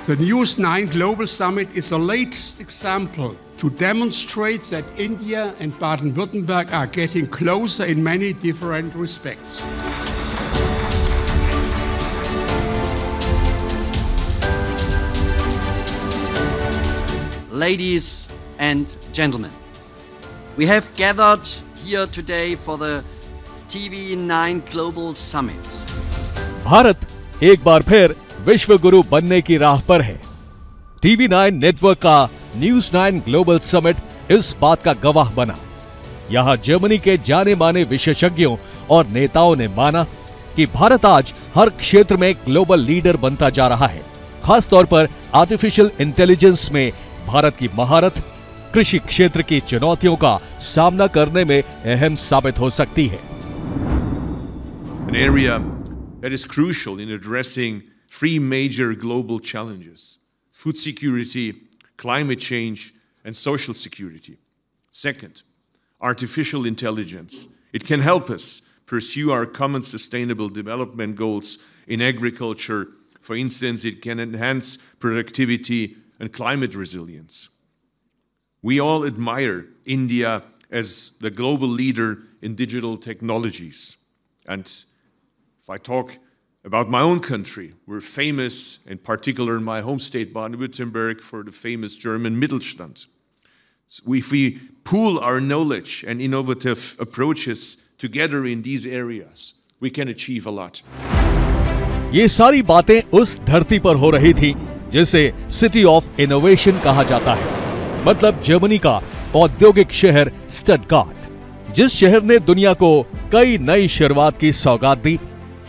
The News 9 Global Summit is the latest example to demonstrate that India and Baden-Württemberg are getting closer in many different respects. Ladies and gentlemen, we have gathered here today for the TV9 Global Summit. Bharat एक बार फिर विश्व गुरु बनने की राह पर है। TV9 network का news 9 global summit इस बात का गवाह बना। यहां जर्मनी के जाने माने विशेषज्ञों और नेताओं ने माना कि भारत आज हर क्षेत्र में ग्लोबल लीडर बनता जा रहा है। खास तौर पर आर्टिफिशियल इंटेलिजेंस में भारत की महारत कृषि क्षेत्र की चुनौतियों का सामना करने में अहम साबित हो सकती है। An area that is crucial in addressing three major global challenges: food security, climate change, and social security. Second, artificial intelligence. It can help us pursue our common sustainable development goals in agriculture. For instance, it can enhance productivity and climate resilience. We all admire India as the global leader in digital technologies. And if I talk about my own country, we're famous, in particular in my home state, Baden-Württemberg, for the famous German Mittelstand. So if we pool our knowledge and innovative approaches together in these areas, we can achieve a lot. ये सारी बातें उस धरती पर हो रही थी जिसे सिटी ऑफ इनोवेशन कहा जाता है, मतलब जर्मनी का औद्योगिक शहर स्टटगार्ट, जिस शहर ने दुनिया को कई नई शुरुआत की सौगात दी।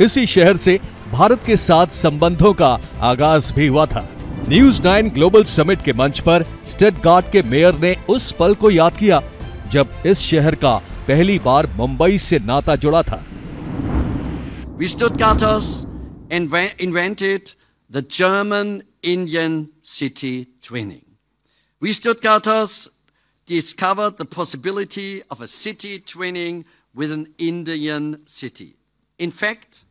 इसी शहर से भारत के साथ संबंधों का आगाज भी हुआ था। न्यूज 9 ग्लोबल समिट के मंच पर स्टटगार्ट के मेयर ने उस पल को याद किया जब इस शहर का पहली बार मुंबई से नाता जुड़ा था। We Stuttgarters invented the German-Indian city twinning. We Stuttgarters discovered the possibility of a city twinning with an Indian city. In fact,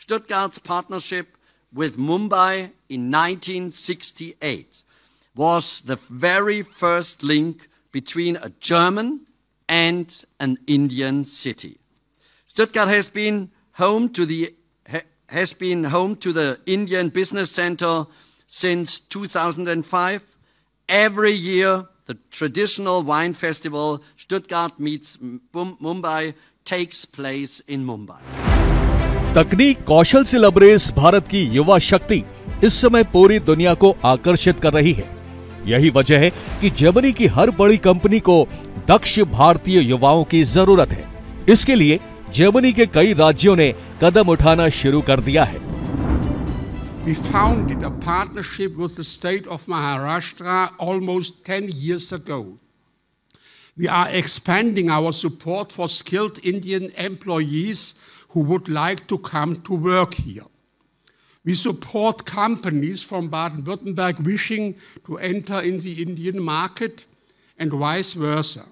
Stuttgart's partnership with Mumbai in 1968 was the very first link between a German and an Indian city. Stuttgart has been home to the Indian Business Center since 2005. Every year, the traditional wine festival Stuttgart meets Mumbai takes place in Mumbai. तकनीक कौशल से लबरेज भारत की युवा शक्ति इस समय पूरी दुनिया को आकर्षित कर रही है। यही वजह है कि जर्मनी की हर बड़ी कंपनी को दक्ष भारतीय युवाओं की जरूरत है। इसके लिए जर्मनी के कई राज्यों ने कदम उठाना शुरू कर दिया है। We founded a partnership with the state of Maharashtra almost 10 years ago. We are expanding our support for skilled Indian employees who would like to come to work here. We support companies from Baden-Württemberg wishing to enter in the Indian market and vice versa.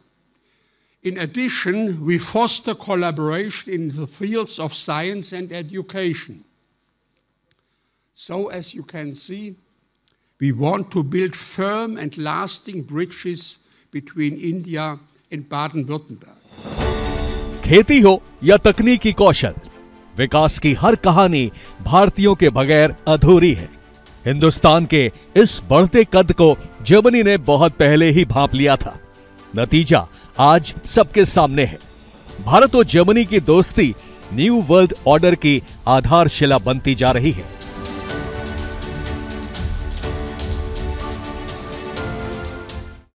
In addition, we foster collaboration in the fields of science and education. So, as you can see, we want to build firm and lasting bridges between India and Baden-Württemberg. खेती हो या तकनीकी कौशल, विकास की हर कहानी भारतीयों के बगैर अधूरी है। हिंदुस्तान के इस बढ़ते कद को जर्मनी ने बहुत पहले ही भांप लिया था। नतीजा आज सबके सामने है। भारत और जर्मनी की दोस्ती न्यू वर्ल्ड ऑर्डर की आधारशिला बनती जा रही है।